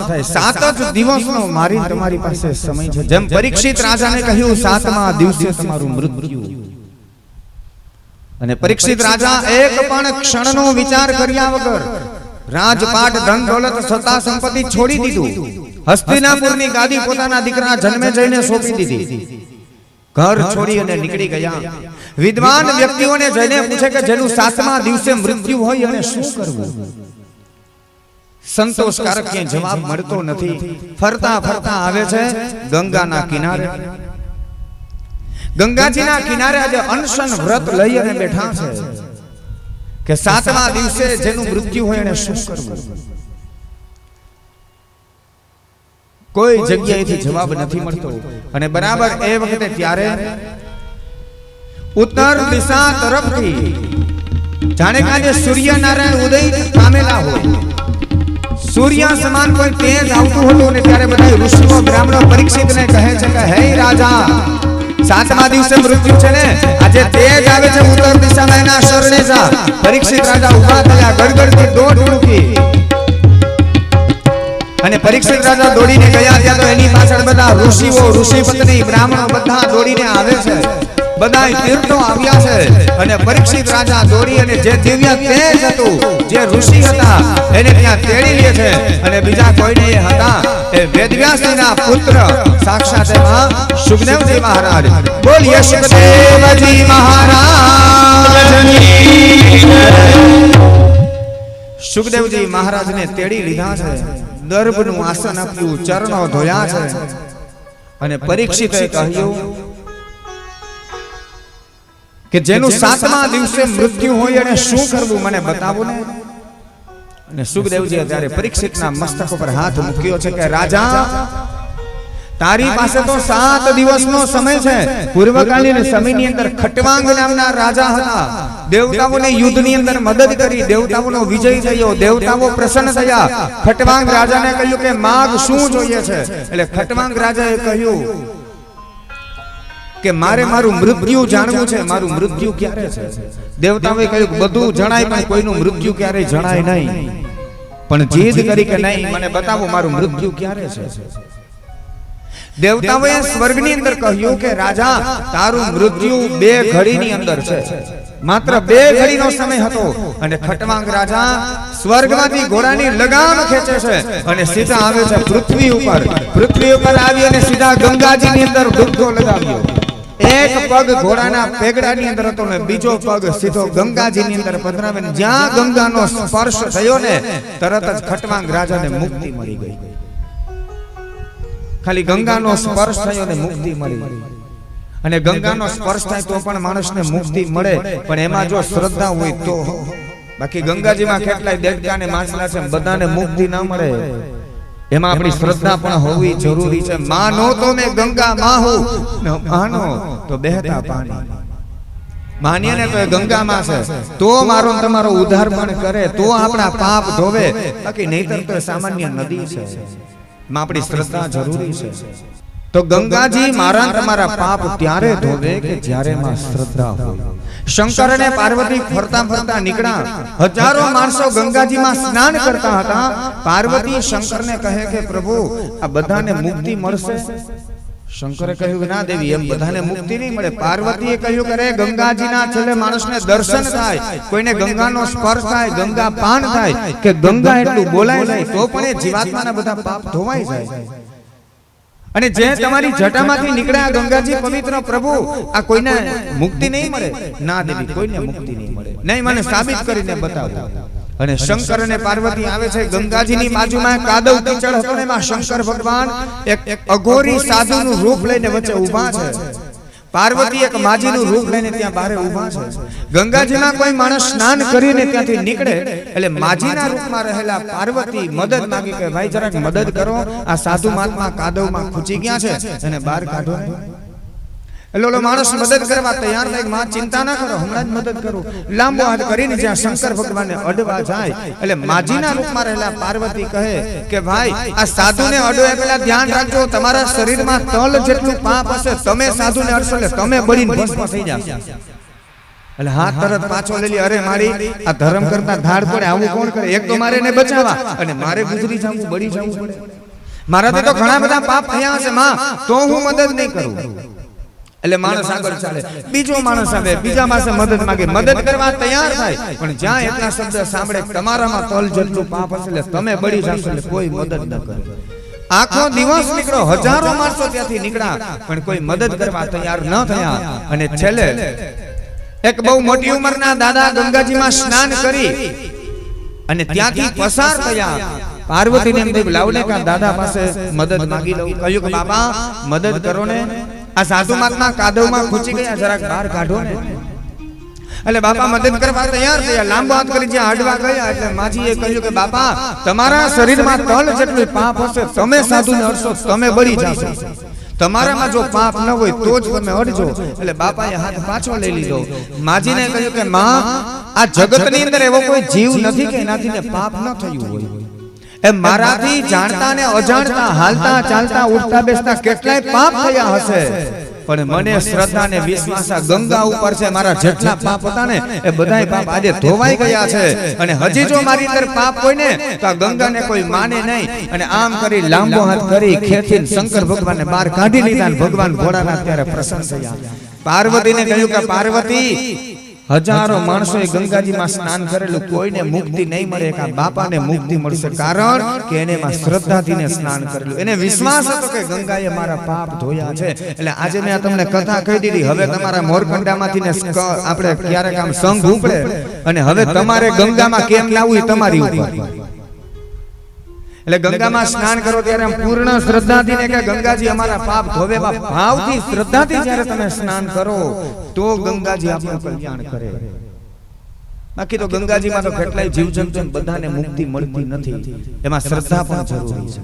થાય 7 જ દિવસનો મારી તમારી પાસે સમય છે જેમ પરીક્ષિત રાજાને કહ્યું 7મા દિવસે તમારું મૃત્યુ અને પરીક્ષિત રાજા એક પણ ક્ષણનો વિચાર કર્યા વગર રાજપાટ ધન દોલત સત્તા સંપત્તિ છોડી દીધું હસ્તિનાપુરની ગાદી પોતાના દીકરા જન્મેજયને સોંપી દીધી ઘર છોડી અને નીકળી ગયા વિદ્વાન વ્યક્તિઓને જઈને પૂછે કે જેનું 7મા દિવસે મૃત્યુ હોય અને શું કરવું સંતોષકારક કે જવાબ મળતો નથી ફરતા ફરતા આવે છે ગંગાના કિનારે ગંગાજીના કિનારે આજે અનશન વ્રત લઈ અને બેઠા છે કે 7મા દિવસે જેનું મૃત્યુ હોય એને શું કરવું કોઈ જગ્યાએથી જવાબ નથી મળતો અને બરાબર એ વખતે ત્યારે ઉત્તર દિશા તરફથી જાણે કે આજે સૂર્યનારાયણ ઉદય પામેલા હોય સૂર્ય સમાન કોઈ તેજ આવતું હતું અને ત્યારે બધા ઋષિઓ બ્રાહ્મણો પરીક્ષિતને કહે છે કે હે રાજા 7મા દિવસે મૃત્યુ છે ને આજે તેજ આવે છે ઉત્તર દિશામાં એના શરણે જા પરીક્ષિત રાજા ઊભા થયા ગડગડતી દોડ મૂકી અને પરીક્ષિત રાજા દોડીને ગયા ત્યાં તો એની પાછળ બધા ઋષિઓ ઋષિ પત્ની બ્રાહ્મણો બધા દોડીને આવે છે બધા તીર્થો આવ્યા છે અને પરીક્ષિત રાજા દોડી અને જે દિવ્ય તેજ હતું જે ઋષિ હતા એને ત્યાં તેડી લે છે અને બીજા કોઈને એ હતા એ વેદવ્યાસજીના પુત્ર સાક્ષાત એમાં સુખદેવજી મહારાજ બોલીએ સુખદેવજી મહારાજની સુખદેવજી મહારાજને તેડી લીધા છે દર્ભનું આસન આપ્યું ચરણો ધોયા છે અને પરીક્ષિતે કહ્યું કે જેનું 7મા દિવસે મૃત્યુ હોય અને શું કરવું મને બતાવો ને અને સુખદેવજી ત્યારે પરીક્ષિતના મસ્તક ઉપર હાથ મૂક્યો છે કે રાજા તારી પાસે તો 7 દિવસનો સમય છે પૂર્વકાલીન સમયની અંદર ખટવાંગ નામના રાજા હતા દેવતાઓને યુદ્ધની અંદર મદદ કરી દેવતાઓનો વિજય થયો દેવતાઓ પ્રસન્ન થયા ખટવાંગ રાજાને કહ્યું કે માગ શું જોઈએ છે એટલે ખટવાંગ રાજાએ કહ્યું કે મારે મારું મૃત્યુ જાણવું છે મારું મૃત્યુ ક્યારે છે દેવતાઓએ કહ્યું બધું જણાય પણ કોઈનું મૃત્યુ ક્યારે જણાય નહીં પણ જીદ કરી કે નહીં મને બતાવો મારું મૃત્યુ ક્યારે છે દેવતાઓએ સ્વર્ગની અંદર કહ્યું કે રાજા તારું મૃત્યુ 2 ઘડીની અંદર છે માત્ર 2 ઘડીનો સમય હતો અને ખટવાંગ રાજા સ્વર્ગમાંથી ઘોડાની લગામ ખેંચે છે અને સીધા આવે છે પૃથ્વી ઉપર આવી અને સીધા ગંગાજીની અંદર ડૂબકો લગાવ્યો એક પગ ઘોડાના પેગડાની અંદર હતો ને બીજો પગ સીધો ગંગાજીની અંદર પધરાવીને જ્યાં ગંગાનો સ્પર્શ થયો ને તરત જ ખટવાંગ રાજાને મુક્તિ મળી ગઈ ખાલી ગંગાનો સ્પર્શ થયો ને મુક્તિ મળી અને ગંગાનો સ્પર્શ થાય તો પણ માણસને મુક્તિ મળે પણ એમાં જો શ્રદ્ધા હોય તો બાકી ગંગાજીમાં કેટલાય દેવતા ને માછલા છે બધાને મુક્તિ ન મળે એમાં આપણી શ્રદ્ધા પણ હોવી જરૂરી છે માનો તો મેં ગંગા માહુ માનો તો બહેતા પાણી માનીએ ને તો એ ગંગામાં છે તો મારો તમારો ઉદ્ધાર પણ કરે તો આપણા પાપ ધોવે બાકી નહીતર તો સામાન્ય નદી છે માં આપણી શ્રદ્ધા જરૂરી છે તો ગંગાજી મારા તમારા પાપ ત્યારે ધોવે કે જ્યારે માં શ્રદ્ધા હોય શંકર અને પાર્વતી ફરતા ફરતા નીકળ્યા હજારો માણસો ગંગાજીમાં સ્નાન કરતા હતા પાર્વતી શંકરને કહે કે પ્રભુ આ બધાને મુક્તિ મળશે શંકરે કહ્યું ના દેવી એમ બધાને મુક્તિ નહીં મળે પાર્વતીએ કહ્યું કે રે ગંગાજીના છેલ્લે માણસને દર્શન થાય કોઈને ગંગાનો સ્પર્શ થાય ગંગા પાન થાય કે ગંગા એટલું બોલાય જાય તો પણ એ જીવાત્માના બધા પાપ ધોવાઈ જાય અને જે તમારી જટામાંથી નીકળ્યા ગંગાજી પવિત્ર પ્રભુ આ કોઈને મુક્તિ નહીં મળે ના દેવી કોઈને મુક્તિ નહીં મળે નહીં મને સાબિત કરીને બતાવો અને શંકર અને પાર્વતી આવે છે ગંગાજીની બાજુમાં કાદવ કીચડ હતો ને એમાં શંકર ભગવાન એક અઘોરી સાધુનું રૂપ લઈને વચ્ચે ઊભા છે પાર્વતી એક માજીનું રૂપ લઈને ત્યાં બહાર ઊભા છે ગંગાજીમાં કોઈ માણસ સ્નાન કરીને ત્યાંથી નીકળે એટલે માજીના રૂપમાં રહેલા પાર્વતી મદદ માંગી કે ભાઈ જરાક મદદ કરો આ સાધુ મહાત્મા કાદવમાં ખૂંચી ગયા છે અને બહાર કાઢો એટલે માણસ મદદ કરવા તૈયાર થાય માં ચિંતા ના કરો હમણાં જ મદદ કરું લાંબો હાથ કરીને જ્યાં શંકર ભગવાનને અડવા જાય એટલે માજીના રૂપમાં રહેલા પાર્વતી કહે કે ભાઈ આ સાધુને અડો એ પેલા ધ્યાન રાખજો તમારા શરીરમાં તલ જેટલું પાપ હશે તમે સાધુને અડશો એટલે તમે બળીને ભસ્મ થઈ જશો એટલે હાથ તરત પાછો લઈ લે, અરે મારી આ ધર્મ કરતા ધાડ પડે, આવું કોણ કરે? એક તો મારે એને બચાવવા અને મારે ગુજરી જવું, બળી જવું પડે. મારાથી તો ઘણા બધા પાપ થયા હશે માં, તો હું મદદ નહીં કરું. એટલે માણસ આગળ ચાલે, બીજો માણસ આવે, બીજા માણસે મદદ માંગે, મદદ કરવા તૈયાર થાય, પણ જ્યાં એટલા શબ્દ સાંભળે તમારામાં તલ જેટલું પાપ હશે એટલે તમે બળી જશો, એટલે કોઈ મદદ ન કરે. આખો દિવસ નીકળો, હજારો માણસો ત્યાંથી નીકળ્યા, પણ કોઈ મદદ કરવા તૈયાર ન થયા. અને છેલ્લે એક બહુ મોટી ઉંમરના દાદા ગંગાજીમાં સ્નાન કરી અને ત્યાંથી પસાર થયા. પાર્વતીને એમ થયું લાવને કા દાદા પાસે મદદ માંગી લઉં. કહ્યું કે બાપા મદદ કરો ને, આ સાધુ મહાત્મા કાદવમાં ખૂંચી ગયા, જરાક બહાર કાઢો ને. એટલે બાપા મદદ કરવા તૈયાર થયા, લાંબો હાથ કરી જ્યાં અડવા ગયા. એટલે માજીએ કહ્યું કે બાપા તમારા શરીરમાં તલ જેટલું પાપ હશે, તમે સાધુને અડશો તમે બળી જશો. તમારામાં જો પાપ ન હોય તો જ તમે અડજો. એટલે બાપાએ હાથ પાછો લઈ લીધો. માજીને કહ્યું કે માં, આ જગતની અંદર એવો કોઈ જીવ નથી કે એનાથી ને પાપ ન થયું હોય. એ મારાથી જાણતા ને અજાણતા, હાલતા ચાલતા ઉઠતા બેસતા કેટલાય પાપ થયા હશે, પણ મને શ્રદ્ધા ને વિશ્વાસ આ ગંગા ઉપર છે. મારા જેટલા પાપ હતા ને એ બધાય પાપ આજે ધોવાઈ ગયા છે. અને હજી જો મારી અંદર પાપ હોય ને તો આ ગંગાને કોઈ માને નહીં. અને આમ કરી લાંબો હાથ કરી ખેંચીને શંકર ભગવાનને બહાર કાઢી લીધા. ભગવાન ભોળાનાથ ત્યારે પ્રસન્ન થયા. પાર્વતીને કહ્યું કે પાર્વતી, હજારો માણસોએ ગંગાજીમાં સ્નાન કરેલું, કોઈને મુક્તિ નહીં મળે, એક આ બાપાને મુક્તિ મળશે. કારણ કે એને એમાં શ્રદ્ધાથી સ્નાન કરેલું, એને વિશ્વાસ હતો કે ગંગાએ મારા પાપ ધોયા છે. એટલે આજે મેં તમને કથા કહી દીધી. હવે તમારા મોરકંડામાંથી ને આપણે ક્યારેક આમ સંઘ ઉપડે, અને હવે તમારે ગંગામાં કેમ લાવવું એ તમારી ઉપર. એટલે ગંગામાં સ્નાન કરો ત્યારે આમ પૂર્ણ શ્રદ્ધાથી ને કે ગંગાજી અમારા પાપ ધોવે, ભાવથી શ્રદ્ધાથી જ્યારે તમે સ્નાન કરો તો ગંગાજી આપણું કલ્યાણ કરે. બાકી તો ગંગાજીમાં તો કેટલાય જીવજંતુ બધાને મુક્તિ મળતી નથી, એમાં શ્રદ્ધા પણ જરૂરી છે.